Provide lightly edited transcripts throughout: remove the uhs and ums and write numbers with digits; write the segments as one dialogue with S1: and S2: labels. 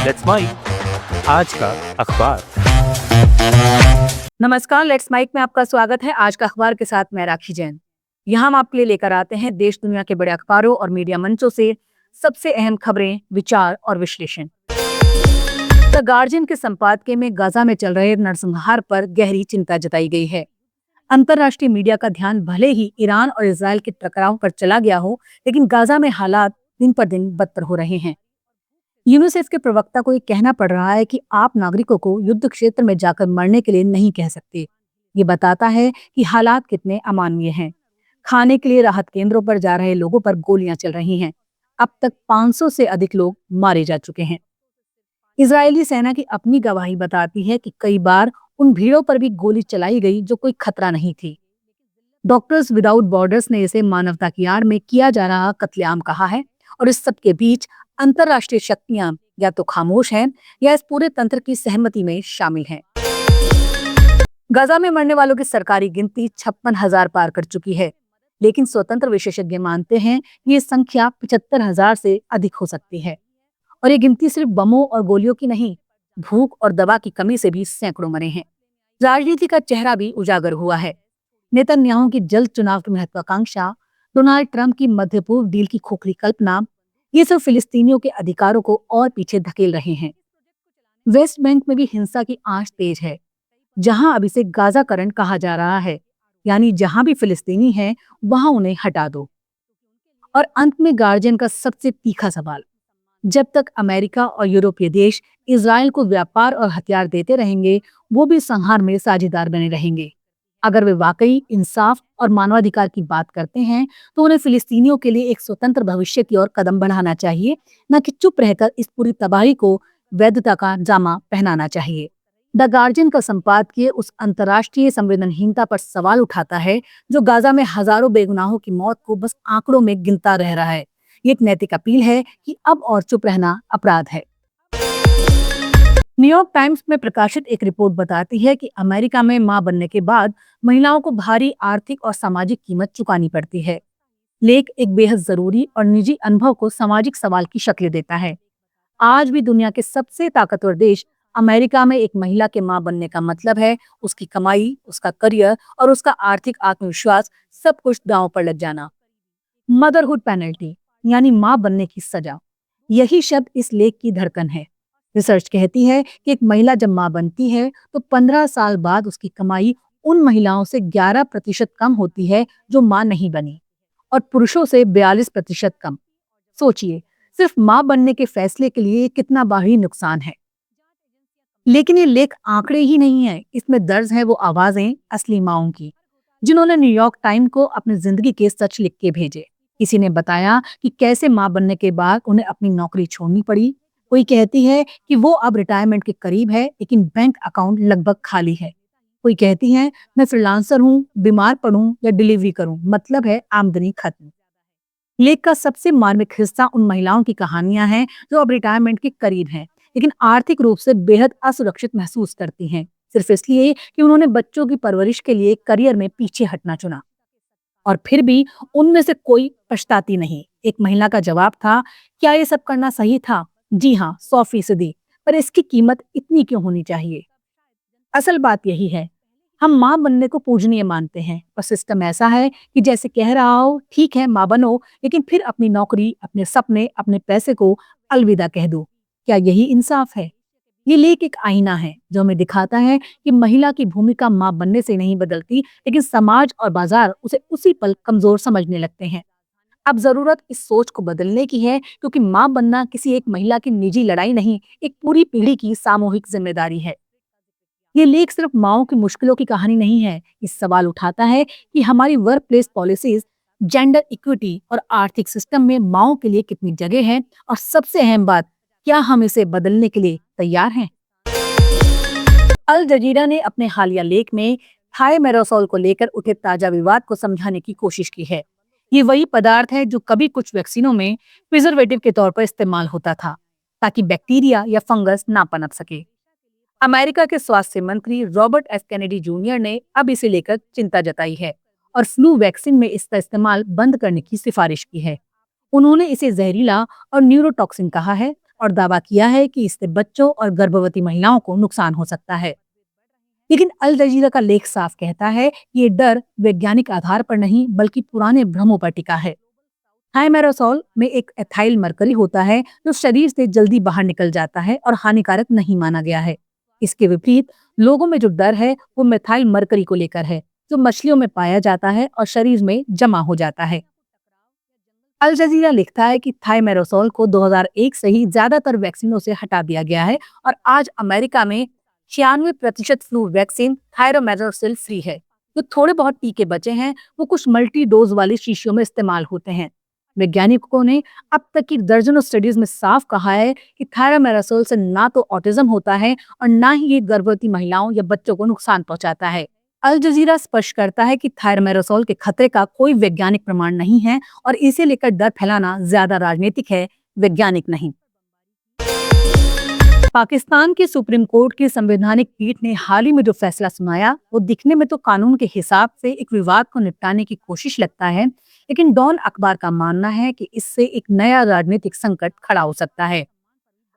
S1: Let's mic आज का अखबार।
S2: नमस्कार, लेट्स माइक में आपका स्वागत है। आज का अखबार के साथ मैं राखी जैन। यहाँ हम आपके लिए लेकर आते हैं देश दुनिया के बड़े अखबारों और मीडिया मंचों से सबसे अहम खबरें, विचार और विश्लेषण। द गार्जियन के संपादकीय में गाजा में चल रहे नरसंहार पर गहरी चिंता जताई गई है। अंतर्राष्ट्रीय मीडिया का ध्यान भले ही ईरान और इजरायल के टकराव पर चला गया हो, लेकिन गाजा में हालात दिन पर दिन बदतर हो रहे हैं। यूनिसेफ के प्रवक्ता को ये कहना पड़ रहा है कि आप नागरिकों को युद्ध क्षेत्र में जाकर मरने के लिए नहीं कह सकते। ये बताता है कि हालात कितने अमानवीय हैं। खाने के लिए राहत केंद्रों पर जा रहे लोगों पर गोलियां चल रही हैं। अब तक 500 से अधिक लोग मारे जा चुके हैं। इजरायली सेना की अपनी गवाही बताती है कि कई बार उन भीड़ों पर भी गोली चलाई गई जो कोई खतरा नहीं थी। डॉक्टर्स विदाउट बॉर्डर्स ने इसे मानवता की आड़ में किया जा रहा कत्लेआम कहा है, और इस सब के बीच अंतर्राष्ट्रीय शक्तियां या तो खामोश हैं या इस पूरे तंत्र की सहमति में शामिल हैं। गाजा में मरने वालों की सरकारी गिनती 56,000 पार कर चुकी है, लेकिन स्वतंत्र विशेषज्ञ मानते हैं ये संख्या 75,000 से अधिक हो सकती है। और ये गिनती सिर्फ बमों और गोलियों की नहीं, भूख और दवा की कमी से भी सैकड़ों मरे हैं। राजनीति का चेहरा भी उजागर हुआ है। नेतन्याहू की जल्द चुनाव की महत्वाकांक्षा, डोनाल्ड ट्रंप की मध्य पूर्व डील की खोखली कल्पना, ये सब फिलिस्तीनियों के अधिकारों को और पीछे धकेल रहे हैं। वेस्ट बैंक में भी हिंसा की आंच तेज है, जहां अब इसे गाजाकरण कहा जा रहा है, यानी जहां भी फिलिस्तीनी हैं वहां उन्हें हटा दो। और अंत में गार्जियन का सबसे तीखा सवाल, जब तक अमेरिका और यूरोपीय देश इजराइल को व्यापार और हथियार देते रहेंगे, वो भी संहार में साझेदार बने रहेंगे। अगर वे वाकई इंसाफ और मानवाधिकार की बात करते हैं, तो उन्हें फिलिस्तीनियों के लिए एक स्वतंत्र भविष्य की ओर कदम बढ़ाना चाहिए, न कि चुप रहकर इस पूरी तबाही को वैधता का जामा पहनाना चाहिए। द गार्जियन का संपादकीय उस अंतर्राष्ट्रीय संवेदनहीनता पर सवाल उठाता है जो गाजा में हजारों बेगुनाहों की मौत को बस आंकड़ों में गिनता रह रहा है। ये एक नैतिक अपील है कि अब और चुप रहना अपराध है। न्यूयॉर्क टाइम्स में प्रकाशित एक रिपोर्ट बताती है कि अमेरिका में मां बनने के बाद महिलाओं को भारी आर्थिक और सामाजिक कीमत चुकानी पड़ती है। लेख एक बेहद जरूरी और निजी अनुभव को सामाजिक सवाल की शक्ल देता है। आज भी दुनिया के सबसे ताकतवर देश अमेरिका में एक महिला के मां बनने का मतलब है उसकी कमाई, उसका करियर और उसका आर्थिक आत्मविश्वास सब कुछ दांव पर लग जाना। मदरहुड पेनल्टी यानी मां बनने की सजा, यही शब्द इस लेख की धड़कन है। रिसर्च कहती है कि एक महिला जब मां बनती है तो 15 साल बाद उसकी कमाई उन महिलाओं से 11% कम होती है जो मां नहीं बनी, और पुरुषों से 42% कम। सोचिए, सिर्फ मां बनने के फैसले के लिए कितना भारी नुकसान है। लेकिन ये लेख आंकड़े ही नहीं है, इसमें दर्ज है वो आवाजें असली माओं की, जिन्होंने न्यूयॉर्क टाइम को अपनी जिंदगी के सच लिख के भेजे। किसी ने बताया कि कैसे मां बनने के बाद उन्हें अपनी नौकरी छोड़नी पड़ी। कोई कहती है कि वो अब रिटायरमेंट के करीब है, लेकिन बैंक अकाउंट लगभग खाली है। कोई कहती है मैं फ्रीलांसर हूँ, बीमार पड़ूं या डिलीवरी करूं, मतलब है आमदनी खत्म। लेख का सबसे मार्मिक हिस्सा उन महिलाओं की कहानियां हैं जो अब रिटायरमेंट के करीब हैं, लेकिन आर्थिक रूप से बेहद असुरक्षित महसूस करती हैं, सिर्फ इसलिए कि उन्होंने बच्चों की परवरिश के लिए करियर में पीछे हटना चुना। और फिर भी उनमें से कोई पछताती नहीं। एक महिला का जवाब था, क्या ये सब करना सही था? जी हाँ, 100%। पर इसकी कीमत इतनी क्यों होनी चाहिए? असल बात यही है, हम माँ बनने को पूजनीय मानते हैं, पर सिस्टम ऐसा है कि जैसे कह रहा हो ठीक है माँ बनो, लेकिन फिर अपनी नौकरी, अपने सपने, अपने पैसे को अलविदा कह दो। क्या यही इंसाफ है? ये लेख एक आईना है जो हमें दिखाता है कि महिला की भूमिका मां बनने से नहीं बदलती, लेकिन समाज और बाजार उसे उसी पल कमजोर समझने लगते हैं। अब जरूरत इस सोच को बदलने की है, क्योंकि मां बनना किसी एक महिला की निजी लड़ाई नहीं, एक पूरी पीढ़ी की सामूहिक जिम्मेदारी है। ये लेख सिर्फ माओं की मुश्किलों की कहानी नहीं है, इस सवाल उठाता है कि हमारी work place policies, gender equity और आर्थिक सिस्टम में माओं के लिए कितनी जगह है, और सबसे अहम बात, क्या हम इसे बदलने के लिए तैयार हैं? अल जजीरा ने अपने हालिया लेख में थायमेरोसोल को लेकर उठे ताजा विवाद को समझाने की कोशिश की है। ये वही पदार्थ है जो कभी कुछ वैक्सीनों में प्रिजर्वेटिव के तौर पर इस्तेमाल होता था, ताकि बैक्टीरिया या फंगस ना पनप सके। अमेरिका के स्वास्थ्य मंत्री रॉबर्ट एफ कैनेडी जूनियर ने अब इसे लेकर चिंता जताई है और फ्लू वैक्सीन में इसका इस्तेमाल बंद करने की सिफारिश की है। उन्होंने इसे जहरीला और न्यूरोटॉक्सिन कहा है, और दावा किया है कि इससे बच्चों और गर्भवती महिलाओं को नुकसान हो सकता है। लेकिन अल जजीरा का लेख साफ कहता है कि ये डर वैज्ञानिक आधार पर नहीं बल्कि पुराने भ्रमों पर टिका है। थाइमेरासोल में एक एथाइल मरकरी होता है जो शरीर से जल्दी बाहर निकल जाता है और हानिकारक नहीं माना गया है। इसके विपरीत लोगों में जो डर है वो मेथाइल मरकरी को लेकर है, जो मछलियों में पाया जाता है और शरीर में जमा हो जाता है। अल जजीरा लिखता है कि थाइमेरासोल को 2001 से ही ज्यादातर वैक्सीनों से हटा दिया गया है और आज अमेरिका में 96% फ्लू वैक्सीन थायरोमेथोसिल फ्री है। जो थोड़े बहुत टीके बचे हैं वो कुछ मल्टी डोज वाली शीशियों में इस्तेमाल होते हैं। वैज्ञानिकों ने अब तक की दर्जनों स्टडीज में साफ कहा है कि थायरोमेथोसिल से ना तो ऑटिज्म होता है और ना ही ये गर्भवती महिलाओं या बच्चों को नुकसान पहुंचाता है। अल जजीरा स्पष्ट करता है कि थायरोमेथोसिल के खतरे का कोई वैज्ञानिक प्रमाण नहीं है और इसे लेकर डर फैलाना ज्यादा राजनीतिक है, वैज्ञानिक नहीं। पाकिस्तान की सुप्रीम कोर्ट की संवैधानिक पीठ ने हाल ही में जो फैसला सुनाया वो दिखने में तो कानून के हिसाब से एक विवाद को निपटाने की कोशिश लगता है, लेकिन डॉन अखबार का मानना है कि इससे एक नया राजनीतिक संकट खड़ा हो सकता है।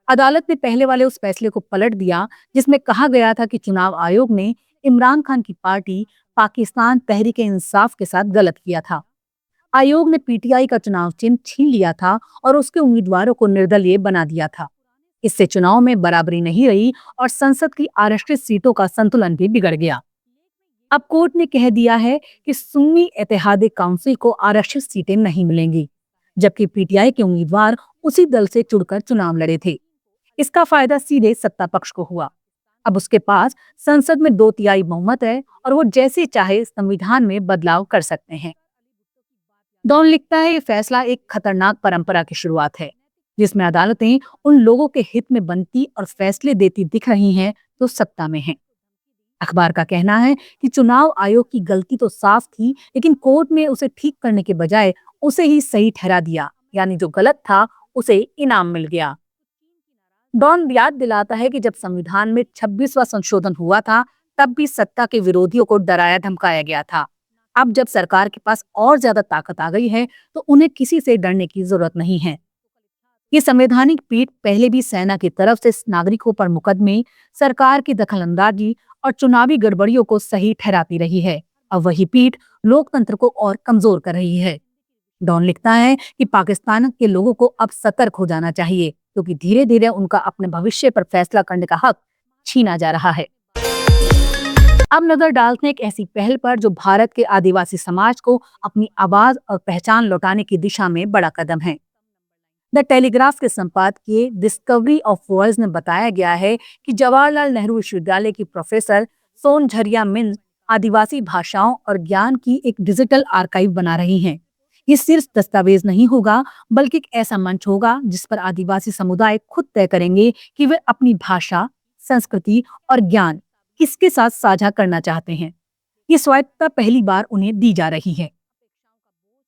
S2: अदालत ने पहले वाले उस फैसले को पलट दिया जिसमें कहा गया था कि चुनाव आयोग ने इमरान खान की पार्टी पाकिस्तान तहरीक इंसाफ के साथ गलत किया था। आयोग ने पीटीआई का चुनाव चिन्ह छीन लिया था और उसके उम्मीदवारों को निर्दलीय बना दिया था। इससे चुनाव में बराबरी नहीं रही और संसद की आरक्षित सीटों का संतुलन भी बिगड़ गया। अब कोर्ट ने कह दिया है कि सुन्नी इत्तेहादी काउंसिल को आरक्षित सीटें नहीं मिलेंगी, जबकि पीटीआई के उम्मीदवार उसी दल से जुड़कर चुनाव लड़े थे। इसका फायदा सीधे सत्ता पक्ष को हुआ। अब उसके पास संसद में 2/3 बहुमत है और वो जैसे चाहे संविधान में बदलाव कर सकते हैं। डॉन लिखता है ये फैसला एक खतरनाक परंपरा की शुरुआत है जिसमें अदालतें उन लोगों के हित में बनती और फैसले देती दिख रही हैं जो सत्ता में हैं। अखबार का कहना है कि चुनाव आयोग की गलती तो साफ थी, लेकिन कोर्ट ने उसे ठीक करने के बजाय उसे ही सही ठहरा दिया, यानी जो गलत था उसे इनाम मिल गया। डॉन याद दिलाता है कि जब संविधान में 26वां संशोधन हुआ था तब भी सत्ता के विरोधियों को डराया धमकाया गया था। अब जब सरकार के पास और ज्यादा ताकत आ गई है तो उन्हें किसी से डरने की जरूरत नहीं है। ये संवैधानिक पीठ पहले भी सेना की तरफ से नागरिकों पर मुकदमे, सरकार की दखलंदाजी और चुनावी गड़बड़ियों को सही ठहराती रही है। अब वही पीठ लोकतंत्र को और कमजोर कर रही है। डॉन लिखता है कि पाकिस्तान के लोगों को अब सतर्क हो जाना चाहिए क्योंकि धीरे धीरे उनका अपने भविष्य पर फैसला करने का हक छीना जा रहा है। अब नजर डालते हैं एक ऐसी पहल पर जो भारत के आदिवासी समाज को अपनी आवाज और पहचान लौटाने की दिशा में बड़ा कदम है। द टेलीग्राफ के संपादकीय डिस्कवरी ऑफ वर्ड्स में बताया गया है कि जवाहरलाल नेहरू विश्वविद्यालय की प्रोफेसर सोनझरिया मिंज आदिवासी भाषाओं और ज्ञान की एक डिजिटल आर्काइव बना रही हैं। ये सिर्फ दस्तावेज नहीं होगा बल्कि एक ऐसा मंच होगा जिस पर आदिवासी समुदाय खुद तय करेंगे कि वे अपनी भाषा, संस्कृति और ज्ञान किसके साथ साझा करना चाहते हैं। ये स्वायत्तता पहली बार उन्हें दी जा रही है।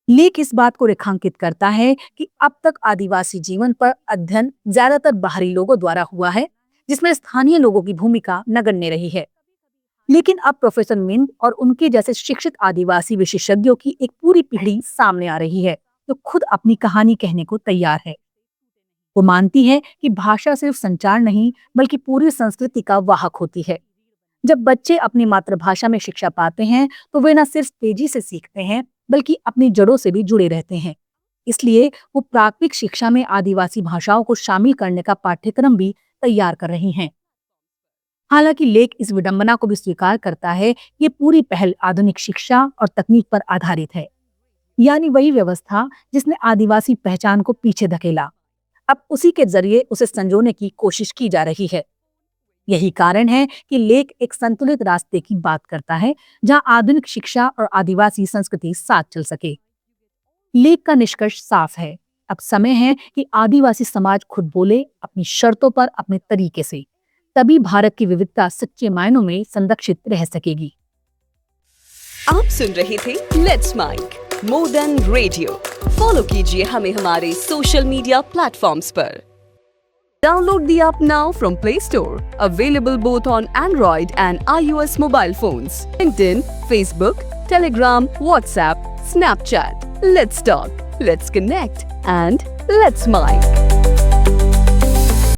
S2: लेख इस बात को रेखांकित करता है कि अब तक आदिवासी जीवन पर अध्ययन ज्यादातर बाहरी लोगों द्वारा हुआ है, जिसमें स्थानीय लोगों की भूमिका नगण्य रही है। लेकिन अब प्रोफेसर मिंज और उनके जैसे शिक्षित आदिवासी विशेषज्ञों की एक पूरी पीढ़ी सामने आ रही है जो खुद अपनी कहानी कहने को तैयार है। वो मानती है कि भाषा सिर्फ संचार नहीं बल्कि पूरी संस्कृति का वाहक होती है। जब बच्चे अपनी मातृभाषा में शिक्षा पाते हैं तो वे न सिर्फ तेजी से सीखते हैं बल्कि अपनी जड़ों से भी जुड़े रहते हैं। इसलिए वो प्राथमिक शिक्षा में आदिवासी भाषाओं को शामिल करने का पाठ्यक्रम भी तैयार कर रही हैं। हालांकि लेख इस विडंबना को भी स्वीकार करता है कि ये पूरी पहल आधुनिक शिक्षा और तकनीक पर आधारित है, यानी वही व्यवस्था जिसने आदिवासी पहचान को पीछे धकेला, अब उसी के जरिए उसे संजोने की कोशिश की जा रही है। यही कारण है कि लेख एक संतुलित रास्ते की बात करता है जहां आधुनिक शिक्षा और आदिवासी संस्कृति साथ चल सके। लेख का निष्कर्ष साफ है, अब समय है कि आदिवासी समाज खुद बोले अपनी शर्तों पर अपने तरीके से, तभी भारत की विविधता सच्चे मायनों में संरक्षित रह सकेगी।
S3: आप सुन रहे थे let's mike more than radio. Follow कीजिए हमें हमारे सोशल मीडिया प्लेटफॉर्म्स पर। Download the app now from Play Store. Available both on Android and iOS mobile phones. LinkedIn, Facebook, Telegram, WhatsApp, Snapchat. Let's talk, let's connect, and let's mic.